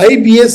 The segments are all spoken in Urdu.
IBS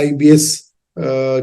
IBS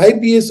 IBS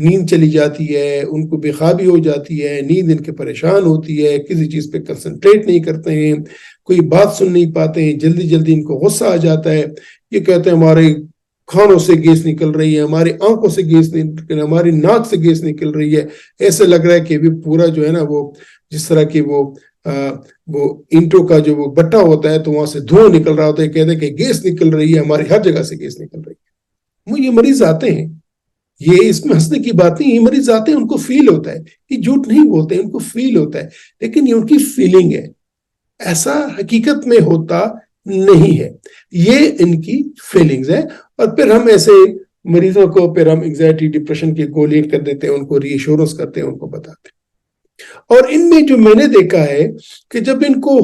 نیند چلی جاتی ہے، ان کو بے خوابی ہو جاتی ہے، نیند ان کے پریشان ہوتی ہے، کسی چیز پہ کنسنٹریٹ نہیں کرتے ہیں، کوئی بات سن نہیں پاتے ہیں، جلدی جلدی ان کو غصہ آ جاتا ہے، یہ کہتے ہیں ہمارے کھانوں سے گیس نکل رہی ہے، ہماری آنکھوں سے گیس نکل رہی ہے، ہماری ناک سے گیس نکل رہی ہے، ایسے لگ رہا ہے کہ بھی پورا جو ہے نا وہ جس طرح کی وہ اینٹوں کا جو وہ بٹا ہوتا ہے تو وہاں سے دھواں نکل رہا ہوتا ہے، کہتے ہیں کہ گیس نکل رہی ہے، ہماری ہر جگہ سے گیس نکل رہی ہے۔ وہ یہ مریض آتے ہیں، یہ اس میں ہنسنے کی بات نہیں، یہ مریض آتے ہیں ان کو فیل ہوتا ہے، یہ جھوٹ نہیں بولتے، ان کو فیل ہوتا ہے، لیکن یہ ان کی فیلنگ ہے، ایسا حقیقت میں ہوتا نہیں ہے، یہ ان کی فیلنگز ہے۔ اور پھر ہم ایسے مریضوں کو پھر ہم انگزائٹی ڈپریشن کی گولی کر دیتے ہیں، ان کو ری ایشورنس کرتے ہیں، ان کو بتاتے ہیں۔ اور ان میں جو میں نے دیکھا ہے کہ جب ان کو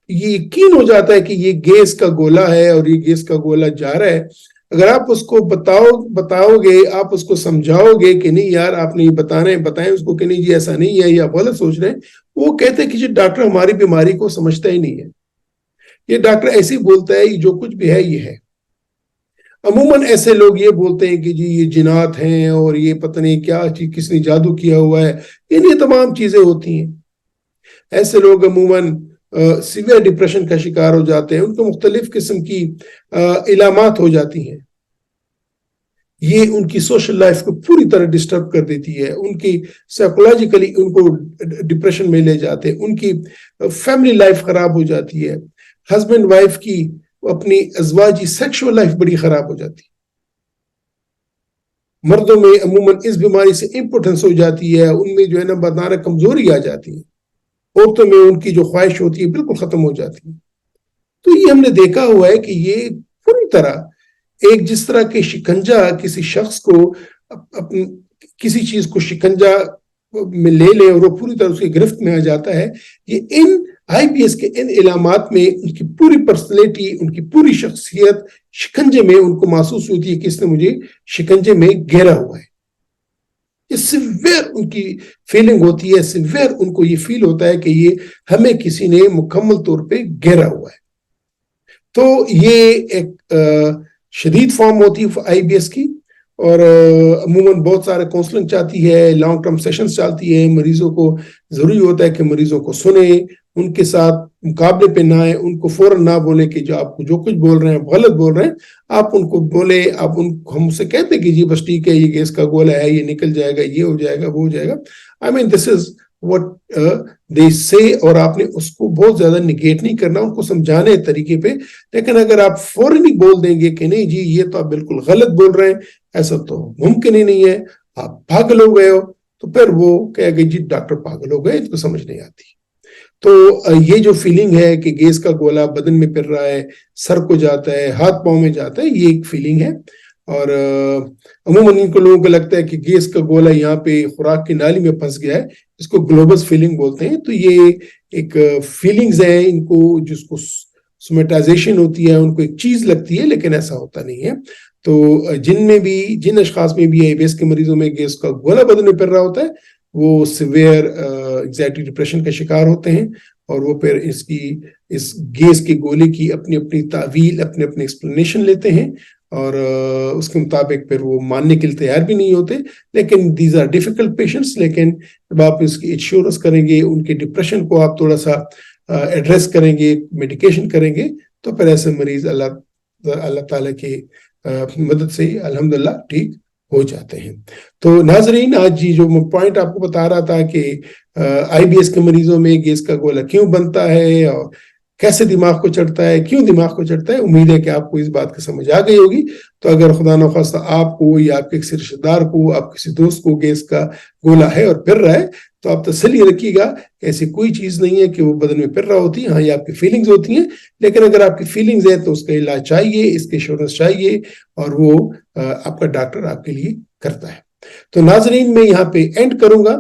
یہ یقین ہو جاتا ہے کہ یہ گیس کا گولا ہے اور یہ گیس کا گولا جا رہا ہے، اگر آپ اس کو بتاؤ گے، آپ اس کو سمجھاؤ گے کہ نہیں یار آپ نے یہ بتائیں اس کو کہ نہیں جی ایسا نہیں ہے، یا غلط سوچ رہے ہیں، وہ کہتے ہیں کہ جی ڈاکٹر ہماری بیماری کو سمجھتا ہی نہیں ہے، یہ ڈاکٹر ایسے ہی بولتا ہے، جو کچھ بھی ہے یہ ہے۔ عموماً ایسے لوگ یہ بولتے ہیں کہ جی یہ جنات ہیں اور یہ پتہ نہیں کیا چیز کس نے جادو کیا ہوا ہے، یہ تمام چیزیں ہوتی ہیں۔ ایسے لوگ عموماً سیویئر ڈپریشن کا شکار ہو جاتے ہیں، ان کو مختلف قسم کی علامات ہو جاتی ہیں، یہ ان کی سوشل لائف کو پوری طرح ڈسٹرب کر دیتی ہے، ان کی سائیکولوجیکلی ان کو ڈپریشن میں لے جاتے ہیں، ان کی فیملی لائف خراب ہو جاتی ہے، ہسبینڈ وائف کی اپنی ازواجی سیکشول لائف بڑی خراب ہو جاتی ہے۔ مردوں میں عموماً اس بیماری سے امپوٹنس ہو جاتی ہے، ان میں جو ہے نا بدنانہ کمزوری آ جاتی ہے، عورتوں میں ان کی جو خواہش ہوتی ہے بالکل ختم ہو جاتی ہے۔ تو یہ ہم نے دیکھا ہوا ہے کہ یہ پوری طرح ایک جس طرح کے شکنجہ کسی شخص کو کسی چیز کو شکنجہ میں لے لے اور وہ پوری طرح اس کی گرفت میں آ جاتا ہے، یہ ان آئی بی ایس کے ان علامات میں ان کی پوری پرسنالٹی، ان کی پوری شخصیت شکنجے میں ان کو محسوس ہوتی ہے کہ اس نے مجھے شکنجے میں گھیرا ہوا ہے۔ یہ سیویئر ان کی فیلنگ ہوتی ہے، سیویئر ان کو یہ فیل ہوتا ہے کہ یہ ہمیں کسی نے مکمل طور پہ گھیرا ہوا ہے۔ تو یہ ایک شدید فارم ہوتی ہے آئی بی ایس کی، اور عموماً بہت سارے کونسلنگ چاہتی ہے، لانگ ٹرم سیشنز چاہتی ہے، مریضوں کو ضروری ہوتا ہے کہ مریضوں کو سنیں، ان کے ساتھ مقابلے پہ نہ آئے، ان کو فوراً نہ بولیں کہ جو آپ کو جو کچھ بول رہے ہیں آپ غلط بول رہے ہیں، آپ ان کو بولیں، آپ ہم سے کہتے ہیں کہ جی بس ٹھیک ہے یہ گیس کا گولا ہے، یہ نکل جائے گا، یہ ہو جائے گا، وہ ہو جائے گا، آئی مین دس از what they say، اور آپ نے اس کو بہت زیادہ نگیٹ نہیں کرنا، ان کو سمجھانے طریقے پہ۔ لیکن اگر آپ فوراً ہی بول دیں گے کہ نہیں جی یہ تو آپ بالکل غلط بول رہے ہیں، ایسا تو ممکن ہی نہیں ہے، آپ پاگل ہو گئے ہو، تو پھر وہ کہے گا جی ڈاکٹر پاگل ہو گئے، اس کو سمجھ نہیں آتی۔ تو یہ جو فیلنگ ہے کہ گیس کا گولا بدن میں پھر رہا ہے، سر کو جاتا ہے، ہاتھ پاؤں میں جاتا ہے، یہ ایک فیلنگ ہے۔ اور عموماً ان کو لوگوں کو لگتا ہے کہ گیس کا گولا یہاں پہ خوراک کی نالی میں پھنس گیا ہے، اس کو گلوبس فیلنگ بولتے ہیں۔ تو یہ ایک فیلنگز ہیں ان کو، جس کو سومیٹائزیشن ہوتی ہے، ان کو ایک چیز لگتی ہے، لیکن ایسا ہوتا نہیں ہے۔ تو جن اشخاص میں بھی آئی بی ایس کے مریضوں میں گیس کا گولا بدن میں پھر رہا ہوتا ہے، وہ سیویئر انگزائٹی ڈپریشن کا شکار ہوتے ہیں، اور وہ پھر اس گیس کے گولے کی اپنی اپنی تعویل، اپنے اپنے ایکسپلینیشن لیتے ہیں، اور اس کے مطابق پھر وہ ماننے کے لیے تیار بھی نہیں ہوتے۔ لیکن دیز آر ڈیفیکلٹ پیشنٹس، لیکن جب آپ اس کی انشورنس کریں گے، ان کے ڈپریشن کو آپ تھوڑا سا ایڈریس کریں گے، میڈیکیشن کریں گے، تو پھر ایسے مریض اللہ تعالیٰ کی مدد سے الحمدللہ ٹھیک ہو جاتے ہیں۔ تو ناظرین، آج جو پوائنٹ آپ کو بتا رہا تھا کہ آئی بی ایس کے مریضوں میں گیس کا گولا کیوں بنتا ہے اور کیسے دماغ کو چڑھتا ہے، کیوں دماغ کو چڑھتا ہے، امید ہے کہ آپ کو اس بات کی سمجھ آ گئی ہوگی۔ تو اگر خدا نخواستہ آپ کو یا آپ کے کسی رشتہ دار کو، آپ کسی دوست کو گیس کا گولا ہے اور پھر رہا ہے، تو آپ تسلی رکھیے گا، ایسی کوئی چیز نہیں ہے کہ وہ بدن میں پھر رہا ہوتی ہے، ہاں یہ آپ کی فیلنگز ہوتی ہیں، لیکن اگر آپ کی فیلنگز ہیں تو اس کا علاج چاہیے، اس کی انشورنس چاہیے، اور وہ آپ کا ڈاکٹر آپ کے لیے کرتا ہے۔ تو ناظرین، میں یہاں پہ اینڈ کروں گا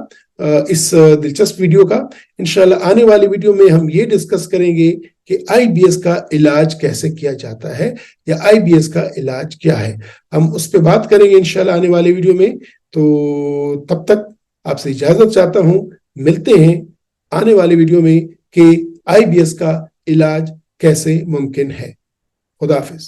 اس دلچسپ ویڈیو کا۔ انشاءاللہ آنے والی ویڈیو میں ہم یہ ڈسکس کریں گے کہ آئی بی ایس کا علاج کیسے کیا جاتا ہے، یا آئی بی ایس کا علاج کیا ہے، ہم اس پہ بات کریں گے انشاءاللہ آنے والے ویڈیو میں۔ تو تب تک آپ سے اجازت چاہتا ہوں، ملتے ہیں آنے والے ویڈیو میں کہ آئی بی ایس کا علاج کیسے ممکن ہے۔ خدا حافظ۔